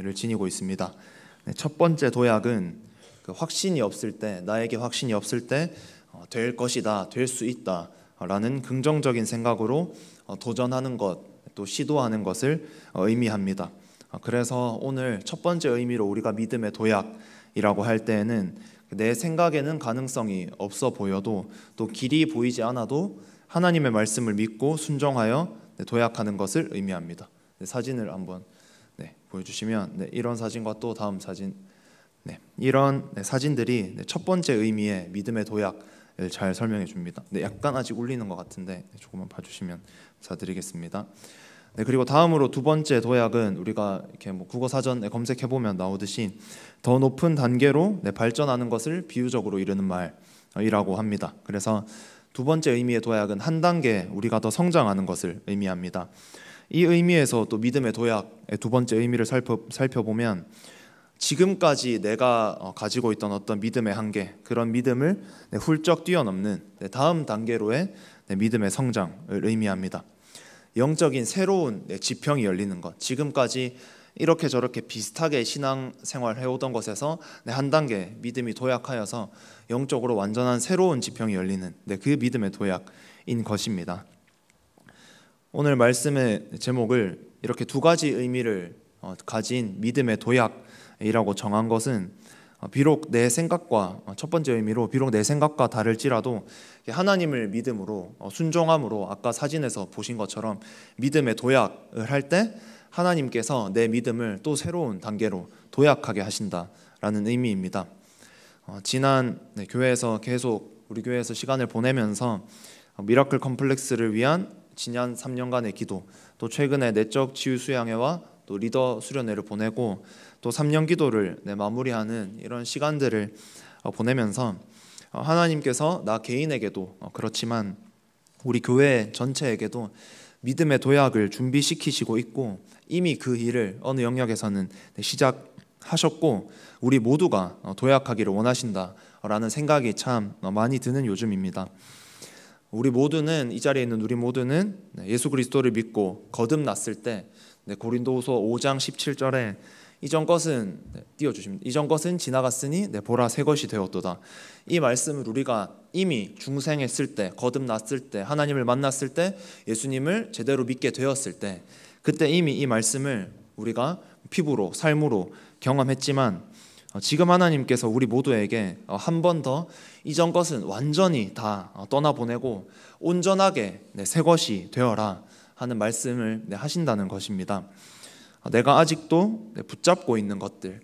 도약을 지니고 있습니다. 첫 번째 도약은 확신이 없을 때, 나에게 확신이 없을 때 될 것이다, 될 수 있다 라는 긍정적인 생각으로 도전하는 것, 또 시도하는 것을 의미합니다. 그래서 오늘 첫 번째 의미로 우리가 믿음의 도약이라고 할 때에는 내 생각에는 가능성이 없어 보여도 또 길이 보이지 않아도 하나님의 말씀을 믿고 순종하여 도약하는 것을 의미합니다. 사진을 한번 보여주시면 이런 사진과 또 다음 사진, 이런 사진들이 첫 번째 의미의 믿음의 도약을 잘 설명해 줍니다. 약간 아직 울리는 것 같은데 조금만 봐주시면 감사드리겠습니다. 그리고 다음으로 두 번째 도약은 우리가 이렇게 국어 사전에 검색해 보면 나오듯이 더 높은 단계로 발전하는 것을 비유적으로 이르는 말이라고 합니다. 그래서 두 번째 의미의 도약은 한 단계 우리가 더 성장하는 것을 의미합니다. 이 의미에서 또 믿음의 도약의 두 번째 의미를 살펴보면 지금까지 내가 가지고 있던 어떤 믿음의 한계, 그런 믿음을 훌쩍 뛰어넘는 다음 단계로의 믿음의 성장을 의미합니다. 영적인 새로운 지평이 열리는 것, 지금까지 이렇게 저렇게 비슷하게 신앙생활 해오던 것에서 한 단계 믿음이 도약하여서 영적으로 완전한 새로운 지평이 열리는 그 믿음의 도약인 것입니다. 오늘 말씀의 제목을 이렇게 두 가지 의미를 가진 믿음의 도약이라고 정한 것은 비록 내 생각과 첫 번째 의미로 비록 내 생각과 다를지라도 하나님을 믿음으로 순종함으로 아까 사진에서 보신 것처럼 믿음의 도약을 할 때 하나님께서 내 믿음을 또 새로운 단계로 도약하게 하신다라는 의미입니다. 지난 교회에서 계속 우리 교회에서 시간을 보내면서 미라클 컴플렉스를 위한 지난 3년간의 기도, 또 최근에 내적 치유 수양회와 또 리더 수련회를 보내고 또 3년 기도를 마무리하는 이런 시간들을 보내면서 하나님께서 나 개인에게도 그렇지만 우리 교회 전체에게도 믿음의 도약을 준비시키시고 있고 이미 그 일을 어느 영역에서는 시작하셨고 우리 모두가 도약하기를 원하신다라는 생각이 참 많이 드는 요즘입니다. 우리 모두는, 이 자리에 있는 우리 모두는 예수 그리스도를 믿고 거듭났을 때 고린도후서 5장 17절에 이전 것은 띄워주십니다. 이전 것은 지나갔으니 보라 새 것이 되었도다. 이 말씀을 우리가 이미 중생했을 때, 거듭났을 때, 하나님을 만났을 때, 예수님을 제대로 믿게 되었을 때, 그때 이미 이 말씀을 우리가 피부로, 삶으로 경험했지만 지금 하나님께서 우리 모두에게 한 번 더 이전 것은 완전히 다 떠나보내고 온전하게 새 것이 되어라 하는 말씀을 하신다는 것입니다. 내가 아직도 붙잡고 있는 것들,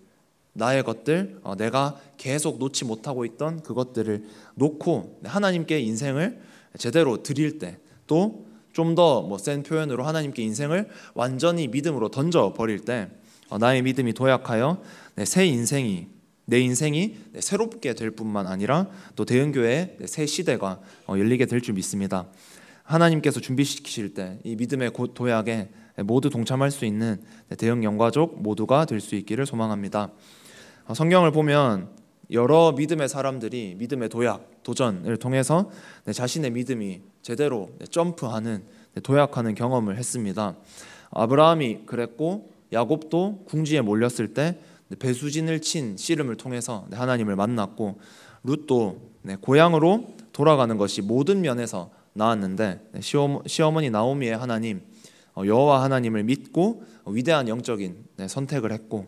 나의 것들, 내가 계속 놓지 못하고 있던 그것들을 놓고 하나님께 인생을 제대로 드릴 때, 또 좀 더 센 표현으로 하나님께 인생을 완전히 믿음으로 던져버릴 때 나의 믿음이 도약하여 내 인생이 새롭게 될 뿐만 아니라 또 대은교회의 새 시대가 열리게 될 줄 믿습니다. 하나님께서 준비시키실 때 이 믿음의 도약에 모두 동참할 수 있는 대형 영가족 모두가 될 수 있기를 소망합니다. 성경을 보면 여러 믿음의 사람들이 믿음의 도약, 도전을 통해서 자신의 믿음이 제대로 점프하는, 도약하는 경험을 했습니다. 아브라함이 그랬고 야곱도 궁지에 몰렸을 때 배수진을 친 씨름을 통해서 하나님을 만났고 룻도 고향으로 돌아가는 것이 모든 면에서 나았는데 시어머니 나오미의 하나님, 여호와 하나님을 믿고 위대한 영적인 선택을 했고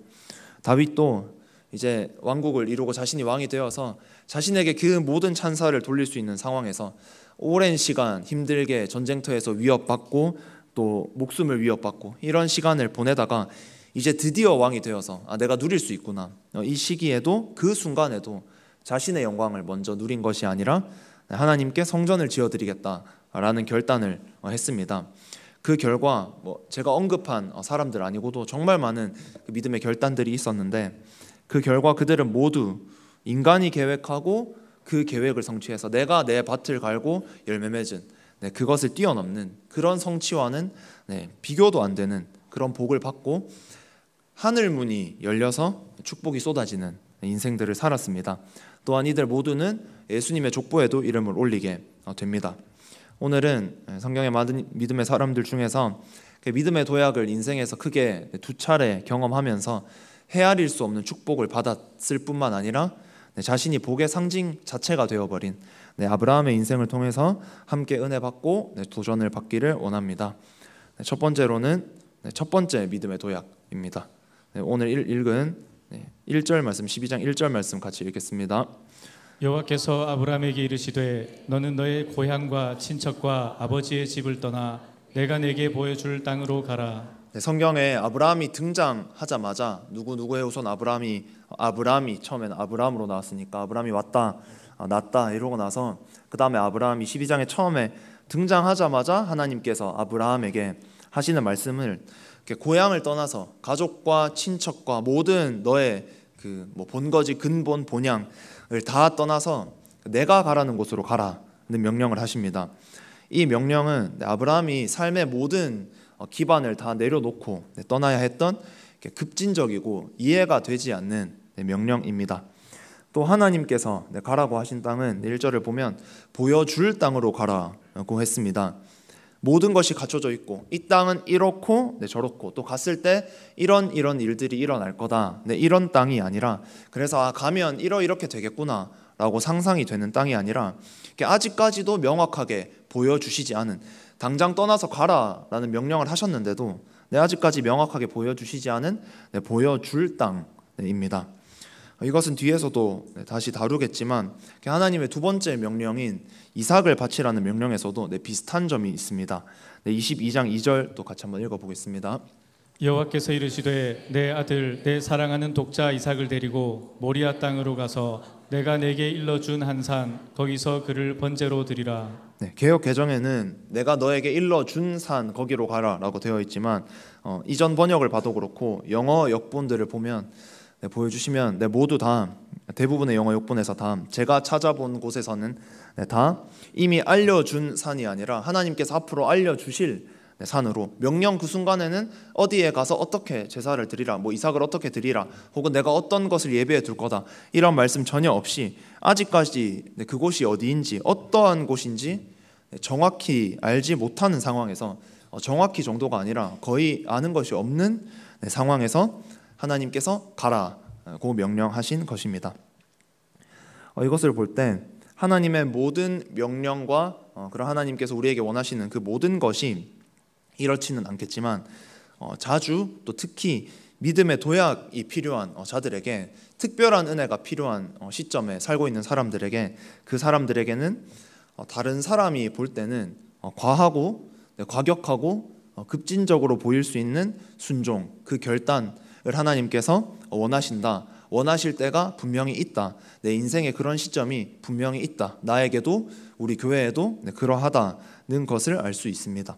다윗도 이제 왕국을 이루고 자신이 왕이 되어서 자신에게 그 모든 찬사를 돌릴 수 있는 상황에서 오랜 시간 힘들게 전쟁터에서 위협받고 또 목숨을 위협받고 이런 시간을 보내다가 이제 드디어 왕이 되어서 내가 누릴 수 있구나, 이 시기에도 그 순간에도 자신의 영광을 먼저 누린 것이 아니라 하나님께 성전을 지어드리겠다라는 결단을 했습니다. 그 결과 제가 언급한 사람들 아니고도 정말 많은 믿음의 결단들이 있었는데 그 결과 그들은 모두 인간이 계획하고 그 계획을 성취해서 내가 내 밭을 갈고 열매 맺은 그것을 뛰어넘는 그런 성취와는 비교도 안 되는 그런 복을 받고 하늘 문이 열려서 축복이 쏟아지는 인생들을 살았습니다. 또한 이들 모두는 예수님의 족보에도 이름을 올리게 됩니다. 오늘은 성경의 많은 믿음의 사람들 중에서 믿음의 도약을 인생에서 크게 두 차례 경험하면서 헤아릴 수 없는 축복을 받았을 뿐만 아니라 자신이 복의 상징 자체가 되어버린 아브라함의 인생을 통해서 함께 은혜 받고 도전을 받기를 원합니다. 첫 번째로는 첫 번째 믿음의 도약입니다. 오늘 읽은 1절 말씀, 12장 1절 말씀 같이 읽겠습니다. 여호와께서 아브라함에게 이르시되 너는 너의 고향과 친척과 아버지의 집을 떠나 내가 내게 보여줄 땅으로 가라. 성경에 아브라함이 등장하자마자 누구의 후손 아브라함이 처음에는 아브라함으로 나왔으니까 아브라함이 왔다 났다 이러고 나서 그 다음에 아브라함이 12장에 처음에 등장하자마자 하나님께서 아브라함에게 하시는 말씀을 고향을 떠나서 가족과 친척과 모든 너의 본거지 근본 본향을 다 떠나서 내가 가라는 곳으로 가라는 명령을 하십니다. 이 명령은 아브라함이 삶의 모든 기반을 다 내려놓고 떠나야 했던 급진적이고 이해가 되지 않는 명령입니다. 또 하나님께서 가라고 하신 땅은 1절을 보면 보여줄 땅으로 가라고 했습니다. 모든 것이 갖춰져 있고 이 땅은 이렇고 저렇고 또 갔을 때 이런 일들이 일어날 거다. 이런 땅이 아니라 그래서 가면 이렇게 되겠구나 라고 상상이 되는 땅이 아니라 아직까지도 명확하게 보여주시지 않은, 당장 떠나서 가라라는 명령을 하셨는데도 아직까지 명확하게 보여주시지 않은 보여줄 땅입니다. 이것은 뒤에서도 다시 다루겠지만 하나님의 두 번째 명령인 이삭을 바치라는 명령에서도 비슷한 점이 있습니다. 22장 2절도 같이 한번 읽어보겠습니다. 여호와께서 이르시되 내 아들 내 사랑하는 독자 이삭을 데리고 모리아 땅으로 가서 내가 내게 일러준 한 산 거기서 그를 번제로 드리라. 개역 개정에는 내가 너에게 일러준 산 거기로 가라라고 되어 있지만 이전 번역을 봐도 그렇고 영어 역본들을 보면 보여주시면 모두 다 대부분의 영어 역본에서 다 제가 찾아본 곳에서는 다 이미 알려준 산이 아니라 하나님께서 앞으로 알려주실 산으로, 명령 그 순간에는 어디에 가서 어떻게 제사를 드리라, 이삭을 어떻게 드리라, 혹은 내가 어떤 것을 예배해 둘 거다 이런 말씀 전혀 없이 아직까지 그곳이 어디인지 어떠한 곳인지 정확히 알지 못하는 상황에서, 정확히 정도가 아니라 거의 아는 것이 없는 상황에서 하나님께서 가라고 명령하신 것입니다. 이것을 볼 때 하나님의 모든 명령과 그런 하나님께서 우리에게 원하시는 그 모든 것이 이렇지는 않겠지만 자주 또 특히 믿음의 도약이 필요한 자들에게, 특별한 은혜가 필요한 시점에 살고 있는 사람들에게, 그 사람들에게는 다른 사람이 볼 때는 과하고 과격하고 급진적으로 보일 수 있는 순종, 그 결단을 하나님께서 원하실 때가 분명히 있다. 내 인생에 그런 시점이 분명히 있다. 나에게도 우리 교회에도 그러하다는 것을 알 수 있습니다.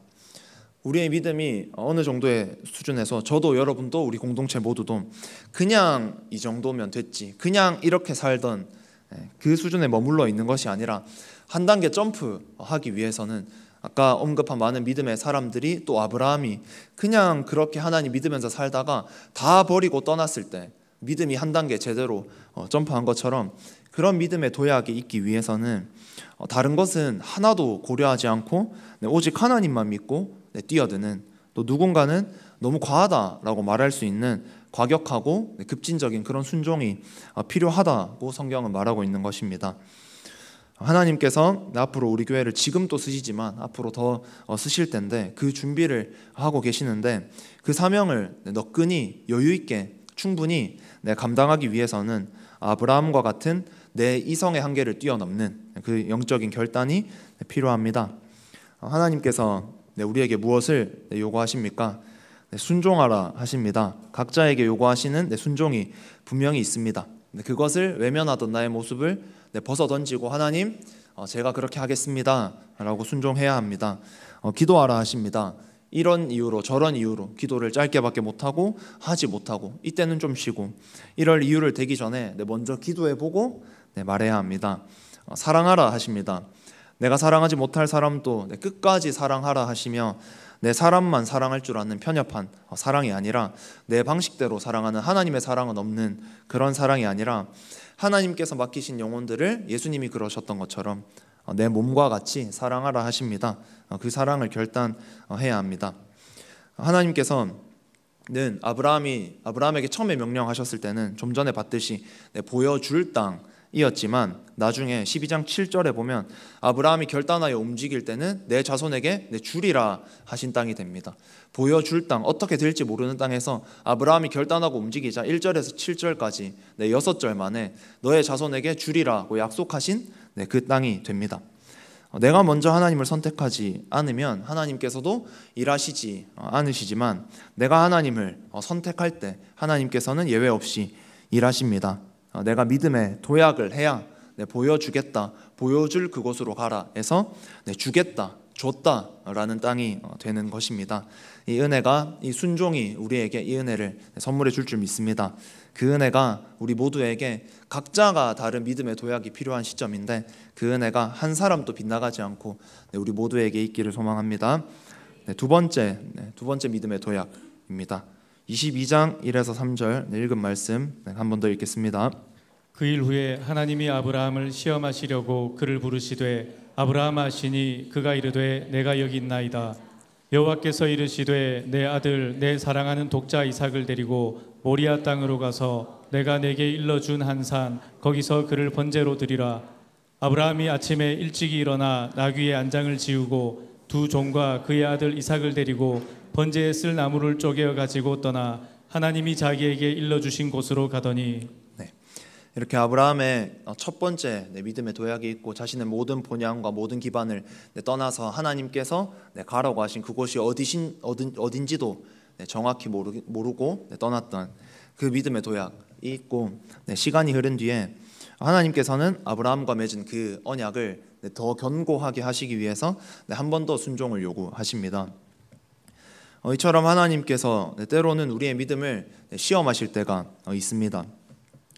우리의 믿음이 어느 정도의 수준에서 저도 여러분도 우리 공동체 모두도 그냥 이 정도면 됐지, 그냥 이렇게 살던 그 수준에 머물러 있는 것이 아니라 한 단계 점프하기 위해서는 아까 언급한 많은 믿음의 사람들이, 또 아브라함이 그냥 그렇게 하나님 믿으면서 살다가 다 버리고 떠났을 때 믿음이 한 단계 제대로 점프한 것처럼, 그런 믿음의 도약이 있기 위해서는 다른 것은 하나도 고려하지 않고 오직 하나님만 믿고 뛰어드는, 또 누군가는 너무 과하다라고 말할 수 있는 과격하고 급진적인 그런 순종이 필요하다고 성경은 말하고 있는 것입니다. 하나님께서 앞으로 우리 교회를 지금 또 쓰시지만 앞으로 더 쓰실 텐데 그 준비를 하고 계시는데, 그 사명을 너끈히 여유 있게 충분히 감당하기 위해서는 아브라함과 같은 내 이성의 한계를 뛰어넘는 그 영적인 결단이 필요합니다. 하나님께서 우리에게 무엇을 요구하십니까? 순종하라 하십니다. 각자에게 요구하시는 순종이 분명히 있습니다. 그것을 외면하던 나의 모습을 벗어던지고 하나님, 제가 그렇게 하겠습니다 라고 순종해야 합니다. 기도하라 하십니다. 이런 이유로 저런 이유로 기도를 짧게밖에 못하고 하지 못하고 이때는 좀 쉬고, 이럴 이유를 대기 전에 먼저 기도해보고 말해야 합니다. 사랑하라 하십니다. 내가 사랑하지 못할 사람도 끝까지 사랑하라 하시며, 내 사람만 사랑할 줄 아는 편협한 사랑이 아니라 내 방식대로 사랑하는 하나님의 사랑은 없는 그런 사랑이 아니라 하나님께서 맡기신 영혼들을 예수님이 그러셨던 것처럼 내 몸과 같이 사랑하라 하십니다. 그 사랑을 결단해야 합니다. 하나님께서는 아브라함에게 처음에 명령하셨을 때는 좀 전에 봤듯이 보여줄 땅이었지만 나중에 12장 7절에 보면 아브라함이 결단하여 움직일 때는 내 자손에게 주리라 하신 땅이 됩니다. 보여줄 땅, 어떻게 될지 모르는 땅에서 아브라함이 결단하고 움직이자 1절에서 7절까지 6절 만에 너의 자손에게 주리라고 약속하신 그 땅이 됩니다. 내가 먼저 하나님을 선택하지 않으면 하나님께서도 일하시지 않으시지만 내가 하나님을 선택할 때 하나님께서는 예외 없이 일하십니다. 내가 믿음의 도약을 해야 보여주겠다, 보여줄 그곳으로 가라 해서 주겠다, 줬다라는 땅이 되는 것입니다. 이 은혜가, 이 순종이 우리에게 이 은혜를 선물해 줄 믿습니다. 그 은혜가 우리 모두에게 각자가 다른 믿음의 도약이 필요한 시점인데 그 은혜가 한 사람도 빗나가지 않고 우리 모두에게 있기를 소망합니다. 두 번째 믿음의 도약입니다. 22장 1에서 3절 읽은 말씀 한 번 더 읽겠습니다. 그 일 후에 하나님이 아브라함을 시험하시려고 그를 부르시되 아브라함아 하시니 그가 이르되 내가 여기 있나이다. 여호와께서 이르시되 내 아들 내 사랑하는 독자 이삭을 데리고 모리아 땅으로 가서 내가 내게 일러준 한 산 거기서 그를 번제로 드리라. 아브라함이 아침에 일찍이 일어나 나귀의 안장을 지우고 두 종과 그의 아들 이삭을 데리고 번제에 쓸 나무를 쪼개어 가지고 떠나 하나님이 자기에게 일러주신 곳으로 가더니 이렇게 아브라함의 첫 번째 믿음의 도약이 있고 자신의 모든 본향과 모든 기반을 떠나서 하나님께서 가라고 하신 그곳이 어딘지도 정확히 모르고 떠났던 그 믿음의 도약이 있고 시간이 흐른 뒤에 하나님께서는 아브라함과 맺은 그 언약을 더 견고하게 하시기 위해서 한 번 더 순종을 요구하십니다. 이처럼 하나님께서 때로는 우리의 믿음을 시험하실 때가 있습니다.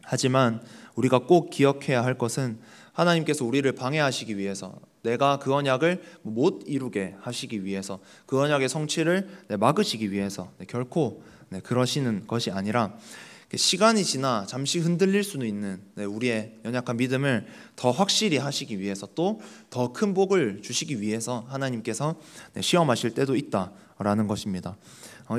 하지만 우리가 꼭 기억해야 할 것은 하나님께서 우리를 방해하시기 위해서, 내가 그 언약을 못 이루게 하시기 위해서, 그 언약의 성취를 막으시기 위해서 결코 그러시는 것이 아니라 시간이 지나 잠시 흔들릴 수는 있는 우리의 연약한 믿음을 더 확실히 하시기 위해서, 또 더 큰 복을 주시기 위해서 하나님께서 시험하실 때도 있다라는 것입니다.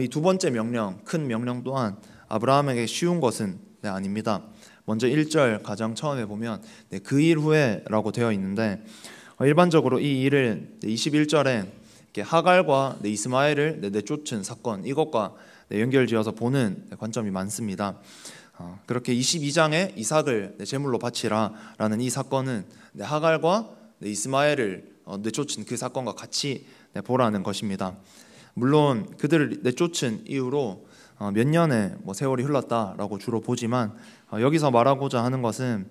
이 두 번째 명령, 큰 명령 또한 아브라함에게 쉬운 것은 아닙니다. 먼저 1절 가장 처음에 보면 그 일 후에라고 되어 있는데 일반적으로 이 일을 21절에 하갈과 이스마엘을 내쫓은 사건, 이것과 연결지어서 보는 관점이 많습니다. 그렇게 22장에 이삭을 제물로 바치라라는 이 사건은 하갈과 이스마엘을 내쫓은 그 사건과 같이 보라는 것입니다. 물론 그들을 내쫓은 이후로 몇 년의 세월이 흘렀다라고 주로 보지만 여기서 말하고자 하는 것은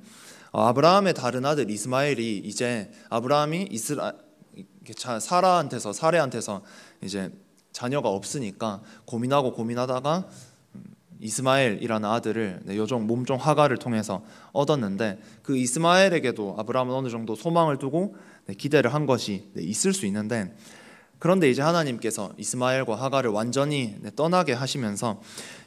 아브라함의 다른 아들 이스마엘이 이제 아브라함이 사레한테서 이제 자녀가 없으니까 고민하다가 이스마엘이라는 아들을 여종 몸종 하갈을 통해서 얻었는데 그 이스마엘에게도 아브라함은 어느 정도 소망을 두고 기대를 한 것이 있을 수 있는데, 그런데 이제 하나님께서 이스마엘과 하갈을 완전히 떠나게 하시면서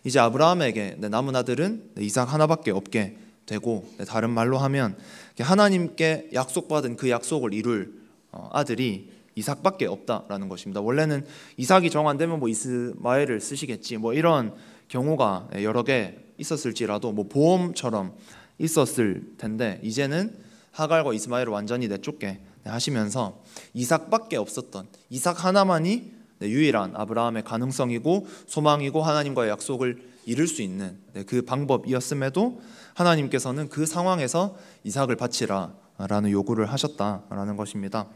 이제 아브라함에게 남은 아들은 이삭 하나밖에 없게 되고, 다른 말로 하면 하나님께 약속받은 그 약속을 이룰 아들이 이삭밖에 없다라는 것입니다. 원래는 이삭이 정 안 되면 이스마엘을 쓰시겠지, 이런 경우가 여러 개 있었을지라도 보험처럼 있었을 텐데, 이제는 하갈과 이스마엘을 완전히 내쫓게 하시면서 이삭밖에 없었던, 이삭 하나만이 유일한 아브라함의 가능성이고 소망이고 하나님과의 약속을 이룰 수 있는 그 방법이었음에도 하나님께서는 그 상황에서 이삭을 바치라라는 요구를 하셨다라는 것입니다.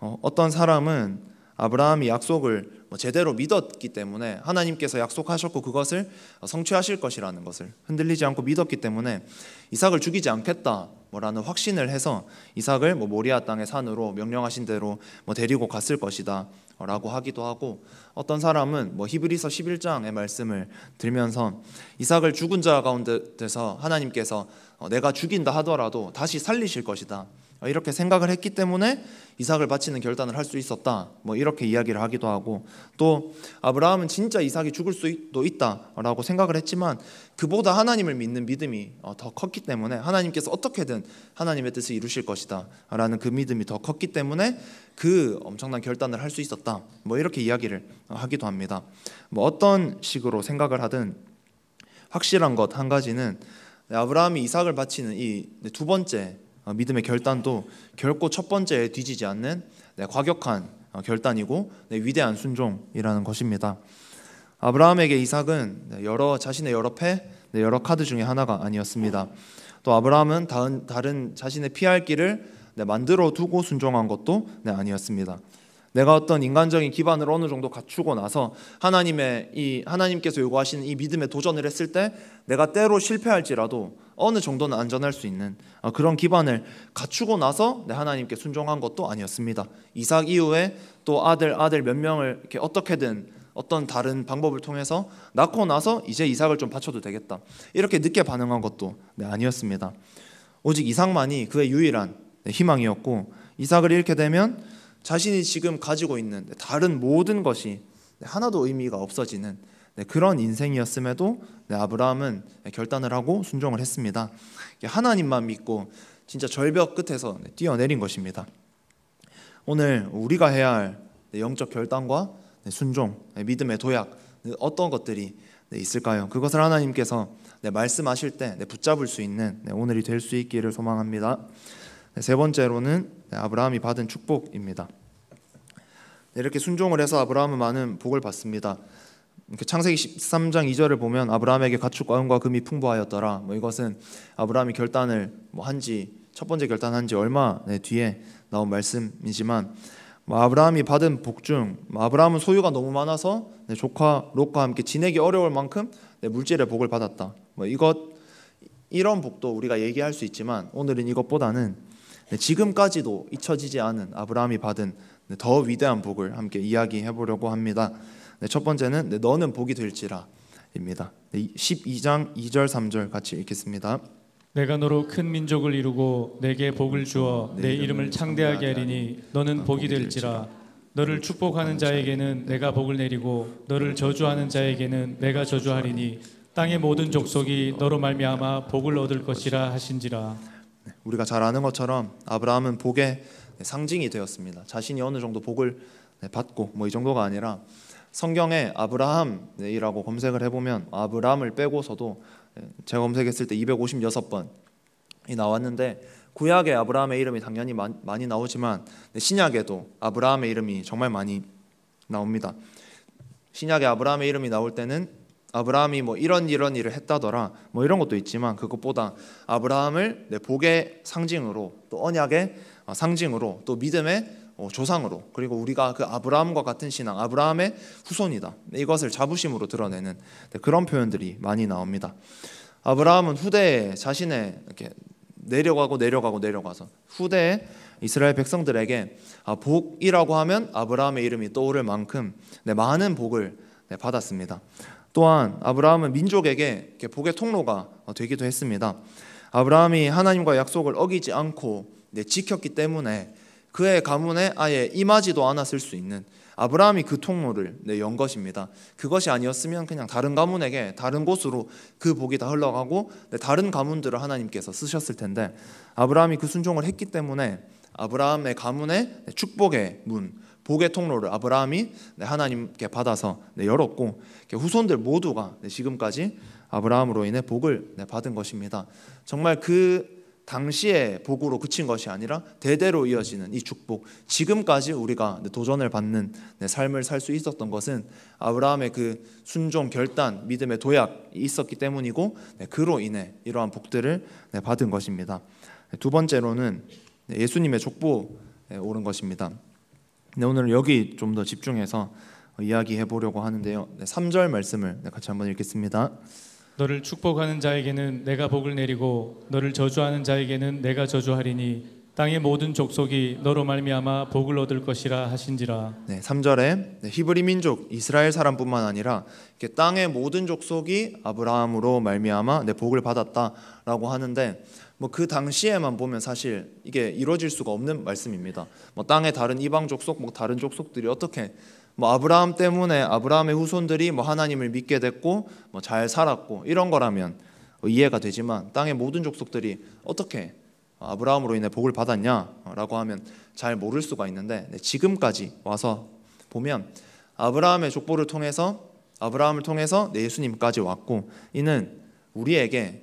어떤 사람은 아브라함이 약속을 제대로 믿었기 때문에, 하나님께서 약속하셨고 그것을 성취하실 것이라는 것을 흔들리지 않고 믿었기 때문에 이삭을 죽이지 않겠다라는 확신을 해서 이삭을 모리아 땅의 산으로 명령하신 대로 데리고 갔을 것이다 라고 하기도 하고, 어떤 사람은 히브리서 11장의 말씀을 들면서 이삭을 죽은 자 가운데서 하나님께서 내가 죽인다 하더라도 다시 살리실 것이다, 이렇게 생각을 했기 때문에 이삭을 바치는 결단을 할 수 있었다. 뭐 이렇게 이야기를 하기도 하고, 또 아브라함은 진짜 이삭이 죽을 수도 있다라고 생각을 했지만 그보다 하나님을 믿는 믿음이 더 컸기 때문에, 하나님께서 어떻게든 하나님의 뜻을 이루실 것이다 라는 그 믿음이 더 컸기 때문에 그 엄청난 결단을 할 수 있었다. 뭐 이렇게 이야기를 하기도 합니다. 뭐 어떤 식으로 생각을 하든 확실한 것 한 가지는, 아브라함이 이삭을 바치는 이 두 번째 믿음의 결단도 결코 첫 번째에 뒤지지 않는 과격한 결단이고 위대한 순종이라는 것입니다. 아브라함에게 이삭은 자신의 여러 패, 여러 카드 중에 하나가 아니었습니다. 또 아브라함은 다른 자신의 피할 길을 만들어 두고 순종한 것도 아니었습니다. 내가 어떤 인간적인 기반을 어느 정도 갖추고 나서 하나님께서 요구하시는 이 믿음에 도전을 했을 때 내가 때로 실패할지라도 어느 정도는 안전할 수 있는 그런 기반을 갖추고 나서 하나님께 순종한 것도 아니었습니다. 이삭 이후에 또 아들 몇 명을 이렇게 어떻게든 어떤 다른 방법을 통해서 낳고 나서 이제 이삭을 좀 바쳐도 되겠다, 이렇게 늦게 반응한 것도 아니었습니다. 오직 이삭만이 그의 유일한 희망이었고, 이삭을 잃게 되면 자신이 지금 가지고 있는 다른 모든 것이 하나도 의미가 없어지는 그런 인생이었음에도 아브라함은 결단을 하고 순종을 했습니다. 하나님만 믿고 진짜 절벽 끝에서 뛰어내린 것입니다. 오늘 우리가 해야 할 영적 결단과 순종, 믿음의 도약, 어떤 것들이 있을까요? 그것을 하나님께서 말씀하실 때 붙잡을 수 있는 오늘이 될 수 있기를 소망합니다. 세 번째로는 아브라함이 받은 축복입니다. 이렇게 순종을 해서 아브라함은 많은 복을 받습니다. 창세기 13장 2절을 보면 아브라함에게 가축과 은과 금이 풍부하였더라. 이것은 아브라함이 결단을 첫 번째 결단한 지 얼마 뒤에 나온 말씀이지만, 아브라함이 받은 복 중 아브라함은 소유가 너무 많아서 조카 롯과 함께 지내기 어려울 만큼 물질의 복을 받았다. 이런 복도 우리가 얘기할 수 있지만 오늘은 이것보다는 지금까지도 잊혀지지 않은 아브라함이 받은 더 위대한 복을 함께 이야기해 보려고 합니다. 첫 번째는 너는 복이 될지라 입니다. 12장 2절 3절 같이 읽겠습니다. 내가 너로 큰 민족을 이루고 내게 복을 주어 내 이름을 창대하게 하리니 너는 복이 될지라. 너를 축복하는 자에게는 내가 복을 내리고 너를 저주하는 자에게는 내가 저주하리니 땅의 모든 족속이 너로 말미암아 복을 얻을 것이라 하신지라. 우리가 잘 아는 것처럼 아브라함은 복의 상징이 되었습니다. 자신이 어느 정도 복을 받고 이 정도가 아니라 성경에 아브라함이라고 검색을 해보면 아브라함을 빼고서도 제가 검색했을 때 256번이 나왔는데, 구약에 아브라함의 이름이 당연히 많이 나오지만 신약에도 아브라함의 이름이 정말 많이 나옵니다. 신약에 아브라함의 이름이 나올 때는 아브라함이 이런 일을 했다더라 이런 것도 있지만, 그것보다 아브라함을 복의 상징으로, 또 언약의 상징으로, 또 믿음의 조상으로, 그리고 우리가 그 아브라함과 같은 신앙, 아브라함의 후손이다, 이것을 자부심으로 드러내는 그런 표현들이 많이 나옵니다. 아브라함은 후대에 자신의 이렇게 내려가서 후대에 이스라엘 백성들에게 복이라고 하면 아브라함의 이름이 떠오를 만큼 많은 복을 받았습니다. 또한 아브라함은 민족에게 복의 통로가 되기도 했습니다. 아브라함이 하나님과 약속을 어기지 않고 지켰기 때문에 그의 가문에 아예 임하지도 않았을 수 있는, 아브라함이 그 통로를 연 것입니다. 그것이 아니었으면 그냥 다른 가문에게, 다른 곳으로 그 복이 다 흘러가고 다른 가문들을 하나님께서 쓰셨을 텐데, 아브라함이 그 순종을 했기 때문에 아브라함의 가문의 축복의 문, 복의 통로를 아브라함이 하나님께 받아서 열었고, 후손들 모두가 지금까지 아브라함으로 인해 복을 받은 것입니다. 정말 그 당시의 복으로 그친 것이 아니라 대대로 이어지는 이 축복, 지금까지 우리가 도전을 받는 삶을 살 수 있었던 것은 아브라함의 그 순종, 결단, 믿음의 도약이 있었기 때문이고, 그로 인해 이러한 복들을 받은 것입니다. 두 번째로는 예수님의 족보에 오른 것입니다. 오늘 여기 좀 더 집중해서 이야기해 보려고 하는데요. 3절 말씀을 같이 한번 읽겠습니다. 너를 축복하는 자에게는 내가 복을 내리고 너를 저주하는 자에게는 내가 저주하리니 땅의 모든 족속이 너로 말미암아 복을 얻을 것이라 하신지라. 3절에 히브리 민족 이스라엘 사람뿐만 아니라 이렇게 땅의 모든 족속이 아브라함으로 말미암아 복을 받았다라고 하는데 그 당시에만 보면 사실 이게 이루어질 수가 없는 말씀입니다. 땅의 다른 이방 족속, 다른 족속들이 어떻게 아브라함 때문에 아브라함의 후손들이 하나님을 믿게 됐고 잘 살았고 이런 거라면 이해가 되지만 땅의 모든 족속들이 어떻게 아브라함으로 인해 복을 받았냐라고 하면 잘 모를 수가 있는데 지금까지 와서 보면 아브라함의 족보를 통해서 아브라함을 통해서 예수님까지 왔고 이는 우리에게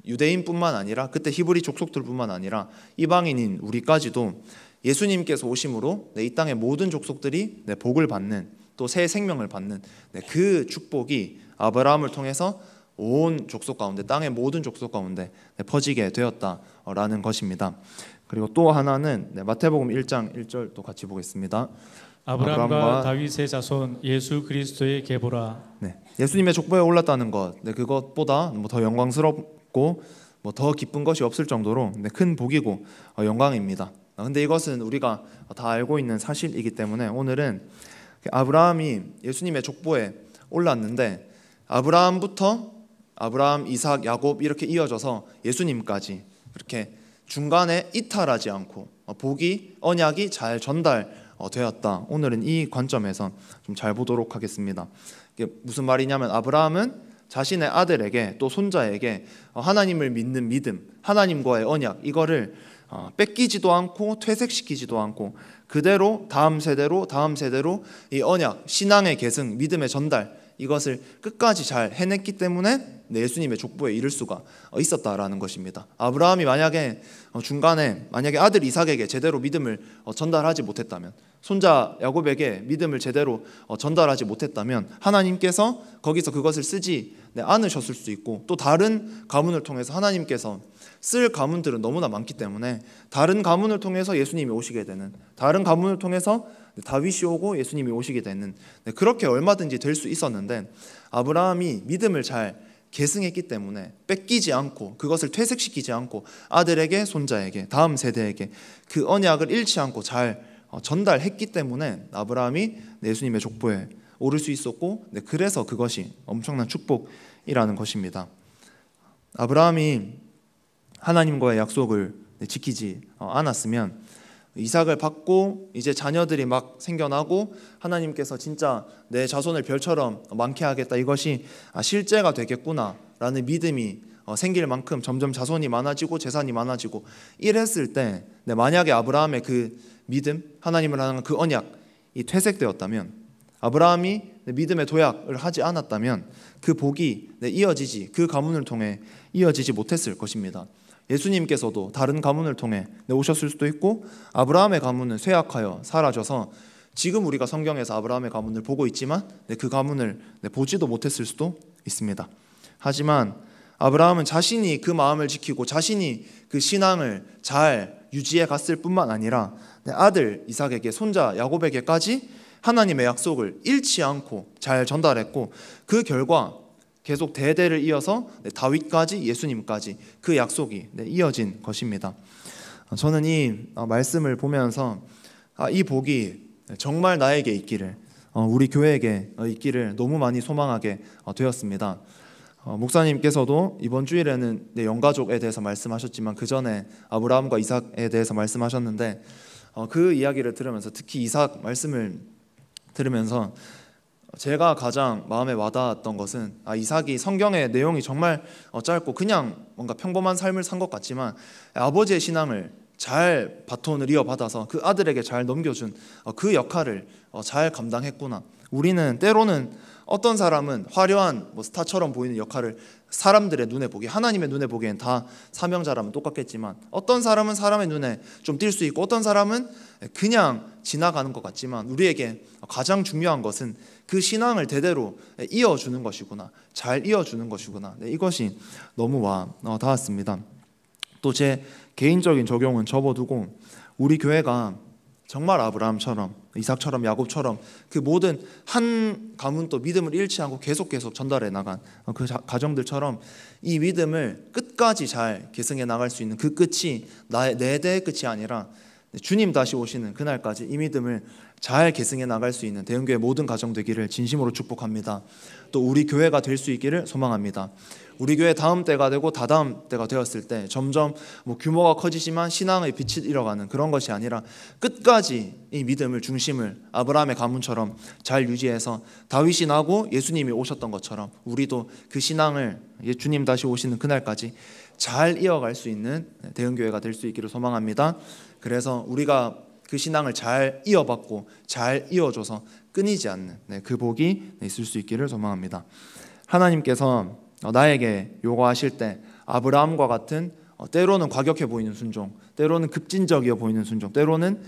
유대인뿐만 아니라 그때 히브리 족속들뿐만 아니라 이방인인 우리까지도 예수님께서 오심으로 이 땅의 모든 족속들이 복을 받는 또 새 생명을 받는 그 축복이 아브라함을 통해서 온 족속 가운데 땅의 모든 족속 가운데 퍼지게 되었다라는 것입니다. 그리고 또 하나는 마태복음 1장 1절 또 같이 보겠습니다. 아브라함과 다윗의 자손 예수 그리스도의 계보라. 예수님의 족보에 올랐다는 것 그것보다 더 영광스럽고 더 기쁜 것이 없을 정도로 큰 복이고 영광입니다. 근데 이것은 우리가 다 알고 있는 사실이기 때문에 오늘은 아브라함이 예수님의 족보에 올랐는데 아브라함부터 아브라함, 이삭, 야곱 이렇게 이어져서 예수님까지 이렇게 중간에 이탈하지 않고 복이 언약이 잘 전달되었다. 오늘은 이 관점에서 좀 잘 보도록 하겠습니다. 이게 무슨 말이냐면 아브라함은 자신의 아들에게 또 손자에게 하나님을 믿는 믿음, 하나님과의 언약 이거를 뺏기지도 않고 퇴색시키지도 않고 그대로 다음 세대로 이 언약, 신앙의 계승, 믿음의 전달 이것을 끝까지 잘 해냈기 때문에 예수님의 족보에 이를 수가 있었다라는 것입니다. 아브라함이 만약에 중간에 아들 이삭에게 제대로 믿음을 전달하지 못했다면 손자 야곱에게 믿음을 제대로 전달하지 못했다면 하나님께서 거기서 그것을 쓰지 않으셨을 수 있고 또 다른 가문을 통해서 하나님께서 쓸 가문들은 너무나 많기 때문에 다른 가문을 통해서 예수님이 오시게 되는 다른 가문을 통해서 다윗이 오고 예수님이 오시게 되는 그렇게 얼마든지 될 수 있었는데 아브라함이 믿음을 잘 계승했기 때문에 뺏기지 않고 그것을 퇴색시키지 않고 아들에게 손자에게 다음 세대에게 그 언약을 잃지 않고 잘 전달했기 때문에 아브라함이 예수님의 족보에 오를 수 있었고 그래서 그것이 엄청난 축복이라는 것입니다. 아브라함이 하나님과의 약속을 지키지 않았으면 이삭을 받고 이제 자녀들이 막 생겨나고 하나님께서 진짜 내 자손을 별처럼 많게 하겠다 이것이 실제가 되겠구나라는 믿음이 생길 만큼 점점 자손이 많아지고 재산이 많아지고 이랬을 때 만약에 아브라함의 그 믿음 하나님을 향한 그 언약이 퇴색되었다면 아브라함이 믿음의 도약을 하지 않았다면 그 복이 이어지지 그 가문을 통해 이어지지 못했을 것입니다. 예수님께서도 다른 가문을 통해 오셨을 수도 있고 아브라함의 가문은 쇠약하여 사라져서 지금 우리가 성경에서 아브라함의 가문을 보고 있지만 그 가문을 보지도 못했을 수도 있습니다. 하지만 아브라함은 자신이 그 마음을 지키고 자신이 그 신앙을 잘 유지해 갔을 뿐만 아니라 아들 이삭에게 손자 야곱에게까지 하나님의 약속을 잃지 않고 잘 전달했고 그 결과 계속 대대를 이어서 다윗까지 예수님까지 그 약속이 이어진 것입니다. 저는 이 말씀을 보면서 이 복이 정말 나에게 있기를 우리 교회에게 있기를 너무 많이 소망하게 되었습니다. 목사님께서도 이번 주일에는 영가족에 대해서 말씀하셨지만 그 전에 아브라함과 이삭에 대해서 말씀하셨는데 그 이야기를 들으면서 특히 이삭 말씀을 들으면서 제가 가장 마음에 와닿았던 것은 이삭이 성경의 내용이 정말 짧고 그냥 뭔가 평범한 삶을 산 것 같지만 아버지의 신앙을 잘 바톤을 이어받아서 그 아들에게 잘 넘겨준 그 역할을 잘 감당했구나. 우리는 때로는 어떤 사람은 화려한 스타처럼 보이는 역할을 사람들의 눈에 보기에 하나님의 눈에 보기엔 다 사명자라면 똑같겠지만 어떤 사람은 사람의 눈에 좀 띌 수 있고 어떤 사람은 그냥 지나가는 것 같지만 우리에게 가장 중요한 것은 그 신앙을 대대로 이어주는 것이구나. 잘 이어주는 것이구나. 이것이 너무 와 닿았습니다. 또 제 개인적인 적용은 접어두고 우리 교회가 정말 아브라함처럼, 이삭처럼, 야곱처럼 그 모든 한 가문 또 믿음을 잃지 않고 계속 전달해 나간 그 가정들처럼 이 믿음을 끝까지 잘 계승해 나갈 수 있는 그 끝이 내 대의 끝이 아니라 주님 다시 오시는 그날까지 이 믿음을 잘 계승해 나갈 수 있는 대형교회 모든 가정 되기를 진심으로 축복합니다. 또 우리 교회가 될 수 있기를 소망합니다. 우리 교회 다음 때가 되고 다다음 때가 되었을 때 점점 규모가 커지지만 신앙의 빛이 잃어가는 그런 것이 아니라 끝까지 이 믿음을 중심을 아브라함의 가문처럼 잘 유지해서 다윗이 나고 예수님이 오셨던 것처럼 우리도 그 신앙을 주님 다시 오시는 그날까지 잘 이어갈 수 있는 대형교회가 될 수 있기를 소망합니다. 그래서 우리가 그 신앙을 잘 이어받고 잘 이어줘서 끊이지 않는 그 복이 있을 수 있기를 소망합니다. 하나님께서 나에게 요구하실 때 아브라함과 같은 때로는 과격해 보이는 순종, 때로는 급진적이어 보이는 순종, 때로는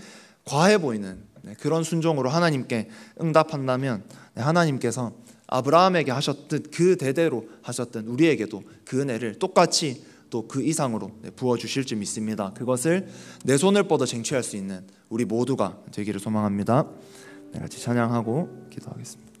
과해 보이는 그런 순종으로 하나님께 응답한다면 하나님께서 아브라함에게 하셨듯 그 대대로 하셨던 우리에게도 그 은혜를 똑같이 또 그 이상으로 부어주실 줄 믿습니다. 그것을 내 손을 뻗어 쟁취할 수 있는 우리 모두가 되기를 소망합니다. 같이 찬양하고 기도하겠습니다.